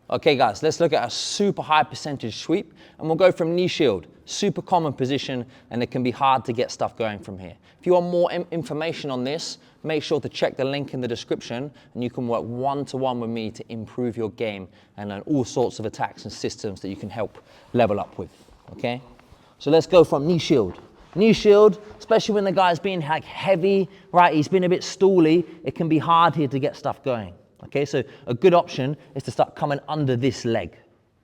Okay guys, let's look at a super high percentage sweep, and we'll go from knee shield. Super common position, and it can be hard to get stuff going from here. If you want more information on this, make sure to check the link in the description, and you can work one-to-one with me to improve your game and learn all sorts of attacks and systems that you can help level up with, okay? So let's go from knee shield. Knee shield, especially when the guy's being like heavy, right? He's been a bit stooly. It can be hard here to get stuff going. Okay, so a good option is to start coming under this leg.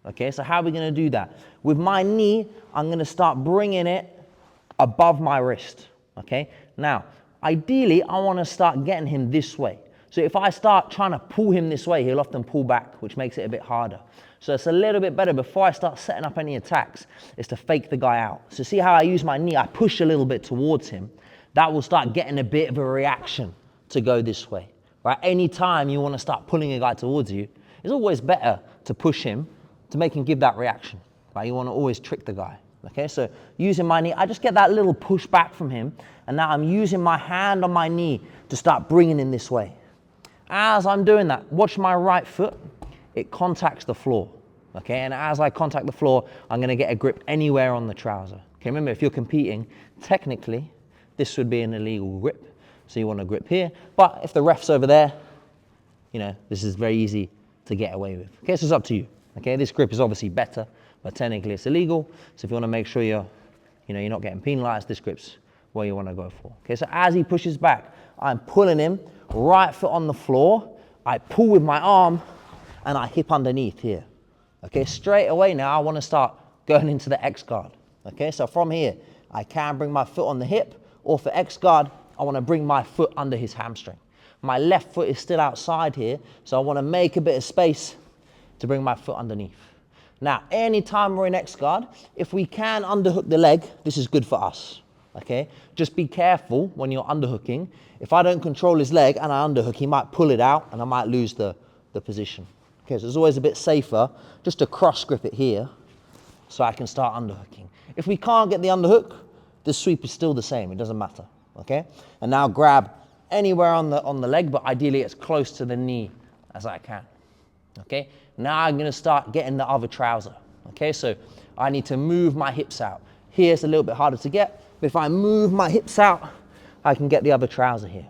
Okay, so how are we going to do that? With my knee, I'm going to start bringing it above my wrist. Okay, now, ideally, I want to start getting him this way. So if I start trying to pull him this way, he'll often pull back, which makes it a bit harder. So it's a little bit better before I start setting up any attacks is to fake the guy out. So see how I use my knee? I push a little bit towards him. That will start getting a bit of a reaction to go this way. Right? Anytime you want to start pulling a guy towards you, it's always better to push him to make him give that reaction. Right? You want to always trick the guy. Okay, so using my knee, I just get that little push back from him, and now I'm using my hand on my knee to start bringing him this way. As I'm doing that, watch my right foot, it contacts the floor. Okay, and as I contact the floor, I'm going to get a grip anywhere on the trouser. Okay, remember, if you're competing, technically, this would be an illegal grip. So you want to grip here, but if the ref's over there, you know, this is very easy to get away with. Okay, so it's up to you. Okay, this grip is obviously better, but technically it's illegal. So if you want to make sure you're not getting penalized, this grip's what you want to go for. Okay, so as he pushes back, I'm pulling him, right foot on the floor. I pull with my arm, and I hip underneath here. Okay, straight away now, I want to start going into the X guard. Okay, so from here, I can bring my foot on the hip, or for X guard, I want to bring my foot under his hamstring. My left foot is still outside here, so I want to make a bit of space to bring my foot underneath. Now, anytime we're in X guard, if we can underhook the leg, this is good for us. Okay, just be careful when you're underhooking. If I don't control his leg and I underhook, he might pull it out and I might lose the position. Okay, so it's always a bit safer just to cross grip it here so I can start underhooking. If we can't get the underhook, the sweep is still the same, it doesn't matter. Okay, and now grab anywhere on the leg, but ideally as close to the knee as I can. Okay, now I'm going to start getting the other trouser. Okay, so I need to move my hips out. Here it's a little bit harder to get, but if I move my hips out, I can get the other trouser here.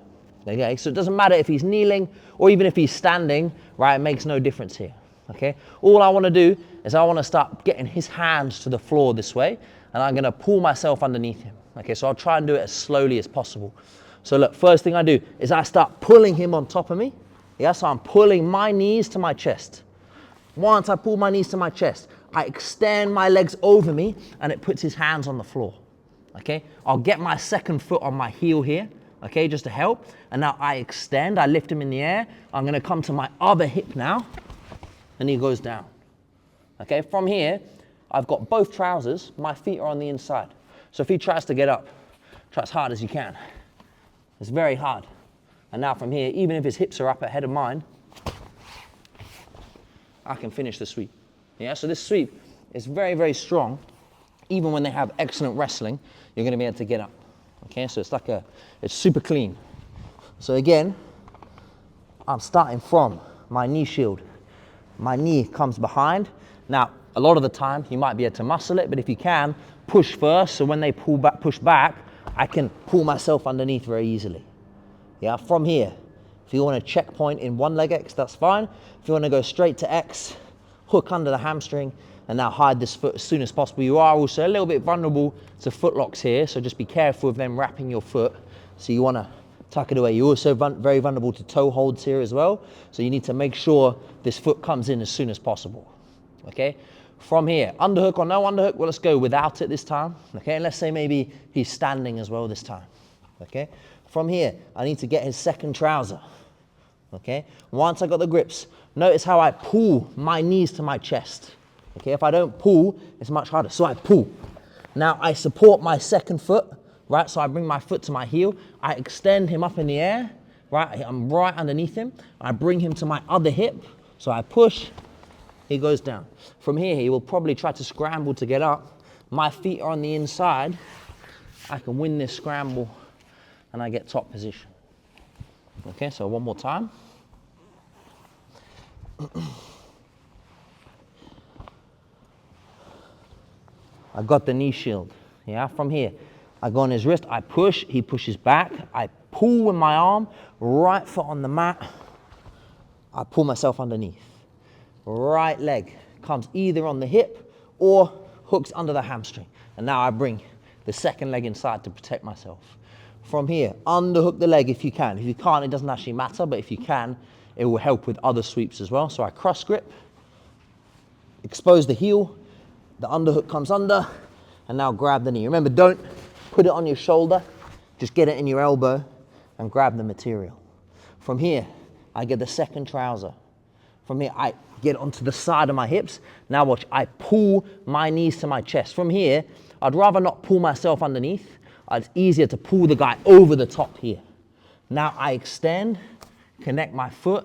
Okay, so it doesn't matter if he's kneeling or even if he's standing, right? It makes no difference here. Okay, all I want to do is I want to start getting his hands to the floor this way, and I'm going to pull myself underneath him. Okay, so I'll try and do it as slowly as possible. So look, first thing I do is I start pulling him on top of me. Yeah, so I'm pulling my knees to my chest. Once I pull my knees to my chest, I extend my legs over me and it puts his hands on the floor. Okay, I'll get my second foot on my heel here, okay, just to help. And now I extend, I lift him in the air. I'm going to come to my other hip now, and he goes down. Okay, from here, I've got both trousers, my feet are on the inside. So if he tries to get up, try as hard as you can. It's very hard. And now from here, even if his hips are up ahead of mine, I can finish the sweep. Yeah, so this sweep is very, very strong. Even when they have excellent wrestling, you're going to be able to get up. Okay, so it's super clean. So again, I'm starting from my knee shield. My knee comes behind. Now, a lot of the time, you might be able to muscle it, but if you can, push first, so when they push back, I can pull myself underneath very easily. Yeah, from here, if you want to checkpoint in one leg X, that's fine. If you want to go straight to X, hook under the hamstring, and now hide this foot as soon as possible. You are also a little bit vulnerable to foot locks here, so just be careful of them wrapping your foot. So you want to tuck it away. You're also very vulnerable to toe holds here as well, so you need to make sure this foot comes in as soon as possible. Okay, from here, underhook or no underhook, well, let's go without it this time. Okay, and let's say maybe he's standing as well this time. Okay, from here, I need to get his second trouser. Okay, once I got the grips, notice how I pull my knees to my chest. Okay, if I don't pull, it's much harder. So I pull. Now I support my second foot, right? So I bring my foot to my heel. I extend him up in the air, right? I'm right underneath him. I bring him to my other hip. So I push, he goes down. From here, he will probably try to scramble to get up. My feet are on the inside. I can win this scramble and I get top position. Okay, so one more time. I got the knee shield. Yeah, from here, I go on his wrist, I push, he pushes back, I pull with my arm, right foot on the mat, I pull myself underneath. Right leg comes either on the hip or hooks under the hamstring. And now I bring the second leg inside to protect myself. From here, underhook the leg if you can. If you can't, it doesn't actually matter, but if you can, it will help with other sweeps as well. So I cross grip, expose the heel, the underhook comes under, and now grab the knee. Remember, don't put it on your shoulder, just get it in your elbow and grab the material. From here, I get the second trouser. From here, I get onto the side of my hips. Now watch, I pull my knees to my chest. From here, I'd rather not pull myself underneath. It's easier to pull the guy over the top here. Now I extend, connect my foot,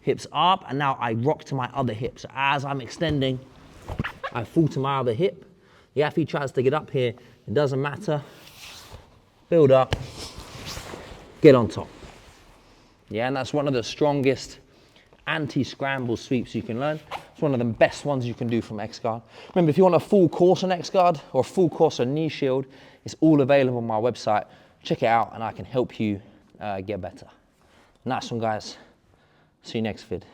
hips up, and now I rock to my other hip. So as I'm extending, I fall to my other hip. The athlete tries to get up here, it doesn't matter. Build up, get on top. Yeah, and that's one of the strongest anti-scramble sweeps you can learn. It's one of the best ones you can do from X-Guard. Remember, if you want a full course on X-Guard or a full course on Kneeshield, it's all available on my website. Check it out and I can help you get better. Nice one, guys. See you next vid.